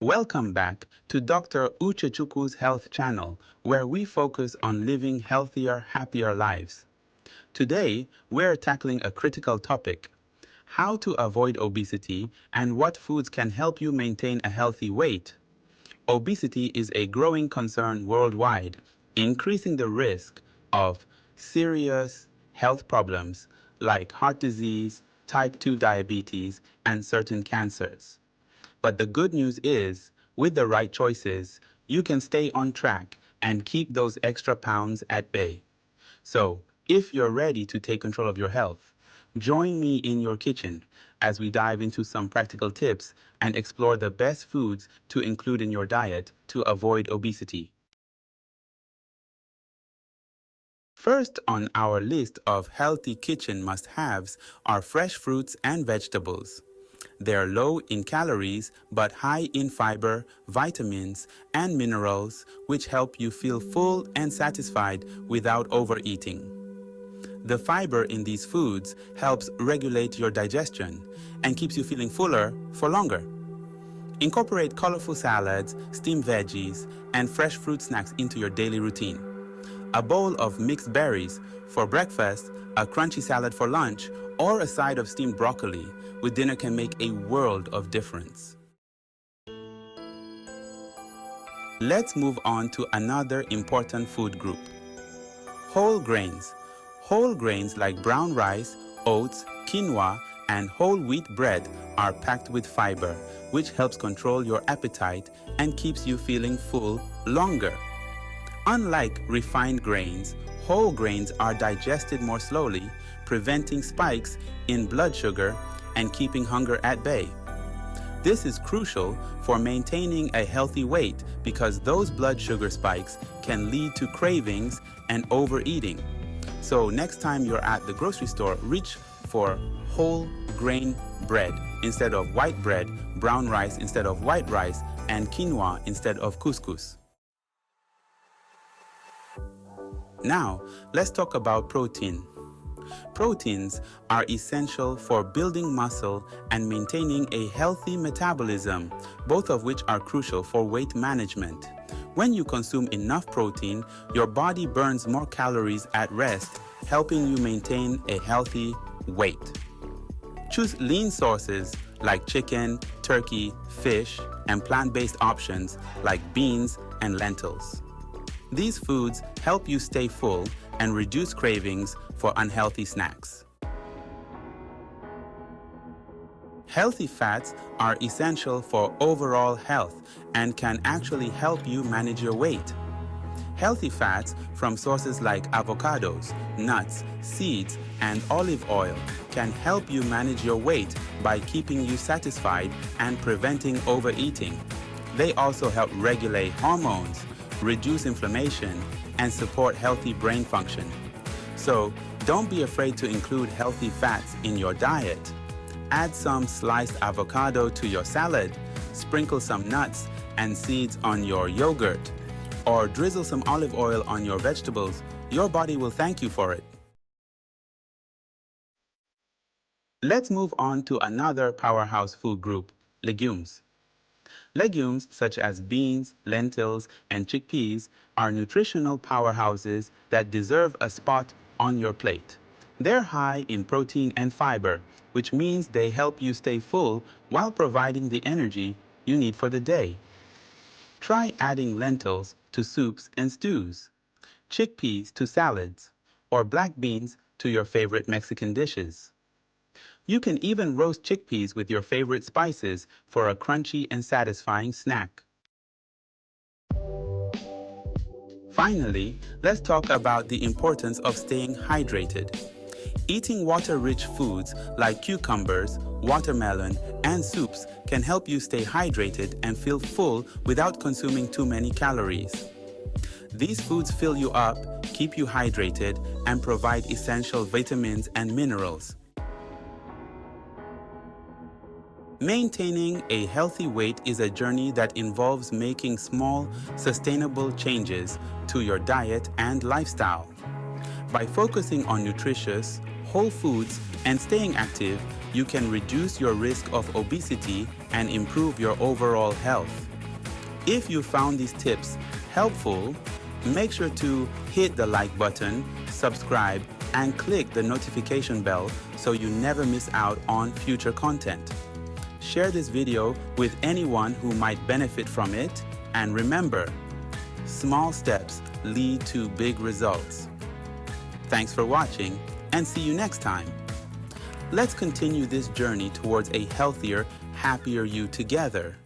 Welcome back to Dr. Ucha Chuku's Health Channel, where we focus on living healthier, happier lives. Today, we're tackling a critical topic: how to avoid obesity and what foods can help you maintain a healthy weight. Obesity is a growing concern worldwide, increasing the risk of serious health problems like heart disease, type 2 diabetes, and certain cancers. But the good news is, with the right choices, you can stay on track and keep those extra pounds at bay. So, if you're ready to take control of your health, join me in your kitchen as we dive into some practical tips and explore the best foods to include in your diet to avoid obesity. First on our list of healthy kitchen must-haves are fresh fruits and vegetables. They're low in calories but high in fiber, vitamins, and minerals, which help you feel full and satisfied without overeating. The fiber in these foods helps regulate your digestion and keeps you feeling fuller for longer. Incorporate colorful salads, steamed veggies, and fresh fruit snacks into your daily routine. A bowl of mixed berries for breakfast, a crunchy salad for lunch, or a side of steamed broccoli with dinner can make a world of difference. Let's move on to another important food group: whole grains. Whole grains like brown rice, oats, quinoa, and whole wheat bread are packed with fiber, which helps control your appetite and keeps you feeling full longer. Unlike refined grains, whole grains are digested more slowly, preventing spikes in blood sugar and keeping hunger at bay. This is crucial for maintaining a healthy weight because those blood sugar spikes can lead to cravings and overeating. So next time you're at the grocery store, reach for whole grain bread instead of white bread, brown rice instead of white rice, and quinoa instead of couscous. Now, let's talk about protein. Proteins are essential for building muscle and maintaining a healthy metabolism, both of which are crucial for weight management. When you consume enough protein, your body burns more calories at rest, helping you maintain a healthy weight. Choose lean sources like chicken, turkey, fish, and plant-based options like beans and lentils. These foods help you stay full and reduce cravings for unhealthy snacks. Healthy fats are essential for overall health and can actually help you manage your weight. Healthy fats from sources like avocados, nuts, seeds, and olive oil can help you manage your weight by keeping you satisfied and preventing overeating. They also help regulate hormones, reduce inflammation, and support healthy brain function. So, don't be afraid to include healthy fats in your diet. Add some sliced avocado to your salad, sprinkle some nuts and seeds on your yogurt, or drizzle some olive oil on your vegetables. Your body will thank you for it. Let's move on to another powerhouse food group: legumes. Legumes such as beans, lentils, and chickpeas are nutritional powerhouses that deserve a spot on your plate. They're high in protein and fiber, which means they help you stay full while providing the energy you need for the day. Try adding lentils to soups and stews, chickpeas to salads, or black beans to your favorite Mexican dishes. You can even roast chickpeas with your favorite spices for a crunchy and satisfying snack. Finally, let's talk about the importance of staying hydrated. Eating water-rich foods like cucumbers, watermelon, and soups can help you stay hydrated and feel full without consuming too many calories. These foods fill you up, keep you hydrated, and provide essential vitamins and minerals. Maintaining a healthy weight is a journey that involves making small, sustainable changes to your diet and lifestyle. By focusing on nutritious, whole foods and staying active, you can reduce your risk of obesity and improve your overall health. If you found these tips helpful, make sure to hit the like button, subscribe, and click the notification bell so you never miss out on future content. Share this video with anyone who might benefit from it, and remember, small steps lead to big results. Thanks for watching, and see you next time. Let's continue this journey towards a healthier, happier you together.